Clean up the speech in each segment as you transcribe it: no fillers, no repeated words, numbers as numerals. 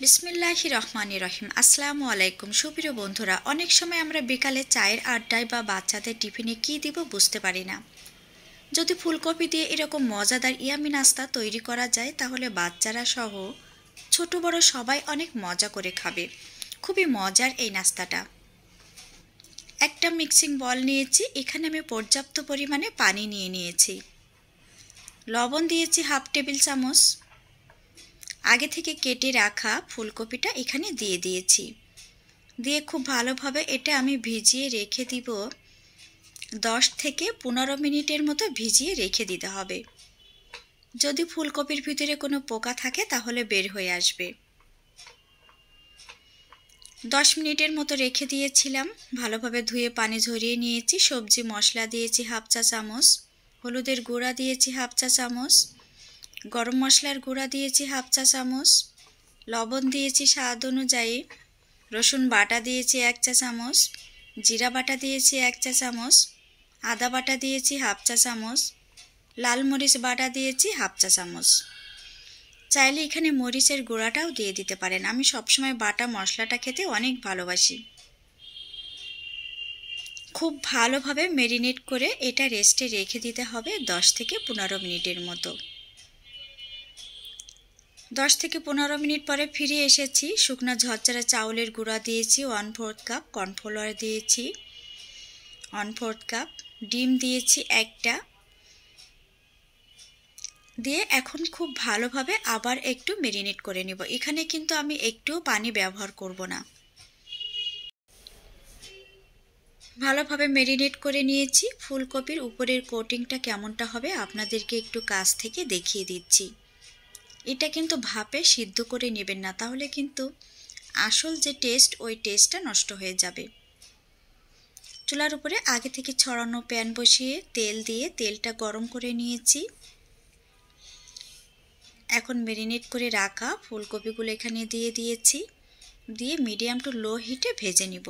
বিসমিল্লাহির রহমানির রহিম। আসসালামু আলাইকুম সুপ্রিয় বন্ধুরা। অনেক সময় আমরা বিকালে চায়ের আড্ডায় বা বাচ্চাদের টিফিনে কী দিব বুঝতে পারি না। যদি ফুলকপি দিয়ে এরকম মজাদার ইয়ামি নাস্তা তৈরি করা যায় তাহলে বাচ্চারা সহ ছোট বড় সবাই অনেক মজা করে খাবে। খুবই মজার এই নাস্তাটা। একটা মিক্সিং বল নিয়েছি, এখানে আমি পর্যাপ্ত পরিমাণে পানি নিয়ে নিয়েছি। লবণ দিয়েছি হাফ টেবিল চামচ। আগে থেকে কেটে রাখা ফুলকপিটা এখানে দিয়ে দিয়েছি। দিয়ে খুব ভালোভাবে এটা আমি ভিজিয়ে রেখে দিব। 10 থেকে 15 মিনিটের মতো ভিজিয়ে রেখে দিতে হবে। যদি ফুলকপির ভিতরে কোনো পোকা থাকে তাহলে বের হয়ে আসবে। 10 মিনিটের মতো রেখে দিয়েছিলাম। ভালোভাবে ধুয়ে পানি ঝরিয়ে নিয়েছি। সবজি মশলা দিয়েছি হাফ চা চামচ, হলুদের গুঁড়া দিয়েছি হাফ চা চামচ, গরম মশলার গুঁড়া দিয়েছি হাফ চা চামচ, লবণ দিয়েছি স্বাদ অনুযায়ী, রসুন বাটা দিয়েছি 1 চা চামচ, জিরা বাটা দিয়েছি 1 চা চামচ, আদা বাটা দিয়েছি হাফ চা চামচ, লাল মরিচ বাটা দিয়েছি হাফ চা চামচ। চাইলে এখানে মরিচের গুঁড়াটাও দিয়ে দিতে পারেন। আমি সবসময় বাটা মশলাটা খেতে অনেক ভালোবাসি। খুব ভালোভাবে ম্যারিনেট করে এটা রেস্টে রেখে দিতে হবে 10 থেকে 15 মিনিটের মতো। 10 থেকে 15 মিনিট পরে ফিরে এসেছি। শুকনো ঝরঝরা চাউলের গুঁড়া দিয়েছি 1/4 কাপ, কর্নফ্লাওয়ার দিয়েছি 1/4 কাপ, ডিম দিয়েছি একটা, দিয়ে এখন খুব ভালোভাবে আবার একটু ম্যারিনেট করে নেব। এখানে কিন্তু আমি একটুও পানি ব্যবহার করব না। ভালোভাবে ম্যারিনেট করে নিয়েছি। ফুলকপির উপরের কোটিংটা কেমনটা হবে আপনাদেরকে একটু কাছ থেকে দেখিয়ে দিচ্ছি। এটা কিন্তু ভাপে সিদ্ধ করে নেবেন না, তাহলে কিন্তু আসল যে টেস্ট ওই টেস্টটা নষ্ট হয়ে যাবে। চুলার উপরে আগে থেকে ছড়ানো প্যান বসিয়ে তেল দিয়ে তেলটা গরম করে নিয়েছি। এখন ম্যারিনেট করে রাখা ফুলকপিগুলো এখানে দিয়ে দিয়েছি। দিয়ে মিডিয়াম টু লো হিটে ভেজে নিব।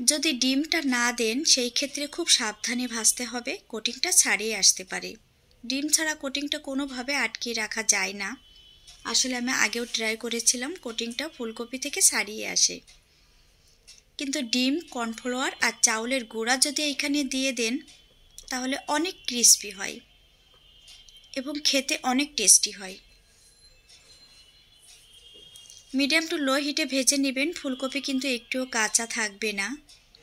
যদি ডিমটা না দেন সেই ক্ষেত্রে খুব সাবধানে ভাজতে হবে, কোটিংটা ছাড়িয়ে আসতে পারে। ডিম ছাড়া কোটিংটা কোনোভাবে আটকে রাখা যায় না। আসলে আমি আগেও ট্রাই করেছিলাম, কোটিংটা ফুলকপি থেকে ছাড়িয়ে আসে। কিন্তু ডিম, কর্নফ্লাওয়ার আর চাউলের গুঁড়া যদি এখানে দিয়ে দেন তাহলে অনেক ক্রিস্পি হয় এবং খেতে অনেক টেস্টি হয়। মিডিয়াম টু লো হিটে ভেজে নেবেন। ফুলকপি কিন্তু একটুও কাঁচা থাকবে না।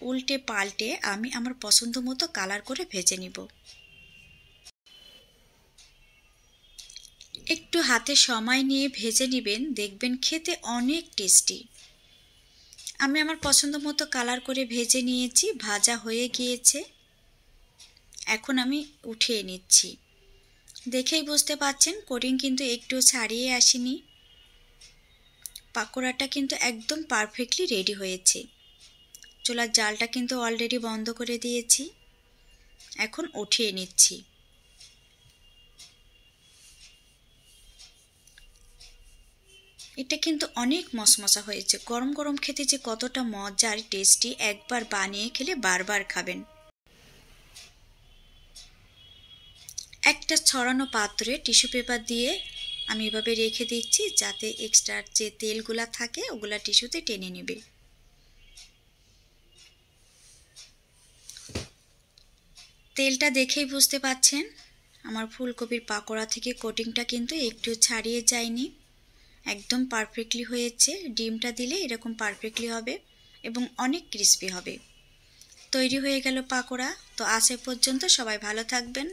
উল্টে পাল্টে আমি আমার পছন্দ মতো কালার করে ভেজে নিব। একটু হাতে সময় নিয়ে ভেজে নেবেন, দেখবেন খেতে অনেক টেস্টি। আমি আমার পছন্দ মতো কালার করে ভেজে নিয়েছি। ভাজা হয়ে গিয়েছে। এখন আমি উঠিয়ে নিচ্ছি। দেখেই বুঝতে পারছেন কোটিং কিন্তু একটু ছাড়িয়ে আসেনি। পাকোড়াটা কিন্তু একদম পারফেক্টলি রেডি হয়েছে। চুলার জালটা কিন্তু অলরেডি বন্ধ করে দিয়েছি। এখন উঠিয়ে নিচ্ছি। এটা কিন্তু অনেক মশমশা হয়েছে। গরম গরম খেতে যে কতটা মজার টেস্টি, একবার বানিয়ে খেলে বারবার খাবেন। একটা ছড়ানো পাত্রে টিস্যু পেপার দিয়ে আমি এভাবে রেখে দিচ্ছি যাতে এক্সট্রা যে তেলগুলা থাকে ওগুলা টিস্যুতে টেনে নেবে। তেলটা দেখেই বুঝতে পাচ্ছেন আমার ফুলকপির পাকোড়া থেকে কোটিংটা কিন্তু একটু ছাড়িয়ে যায়নি। একদম পারফেক্টলি হয়েছে। ডিমটা দিলে এরকম পারফেক্টলি হবে এবং অনেক ক্রিস্পি হবে। তৈরি হয়ে গেল পাকোড়া। তো আজ এ পর্যন্ত, সবাই ভালো থাকবেন।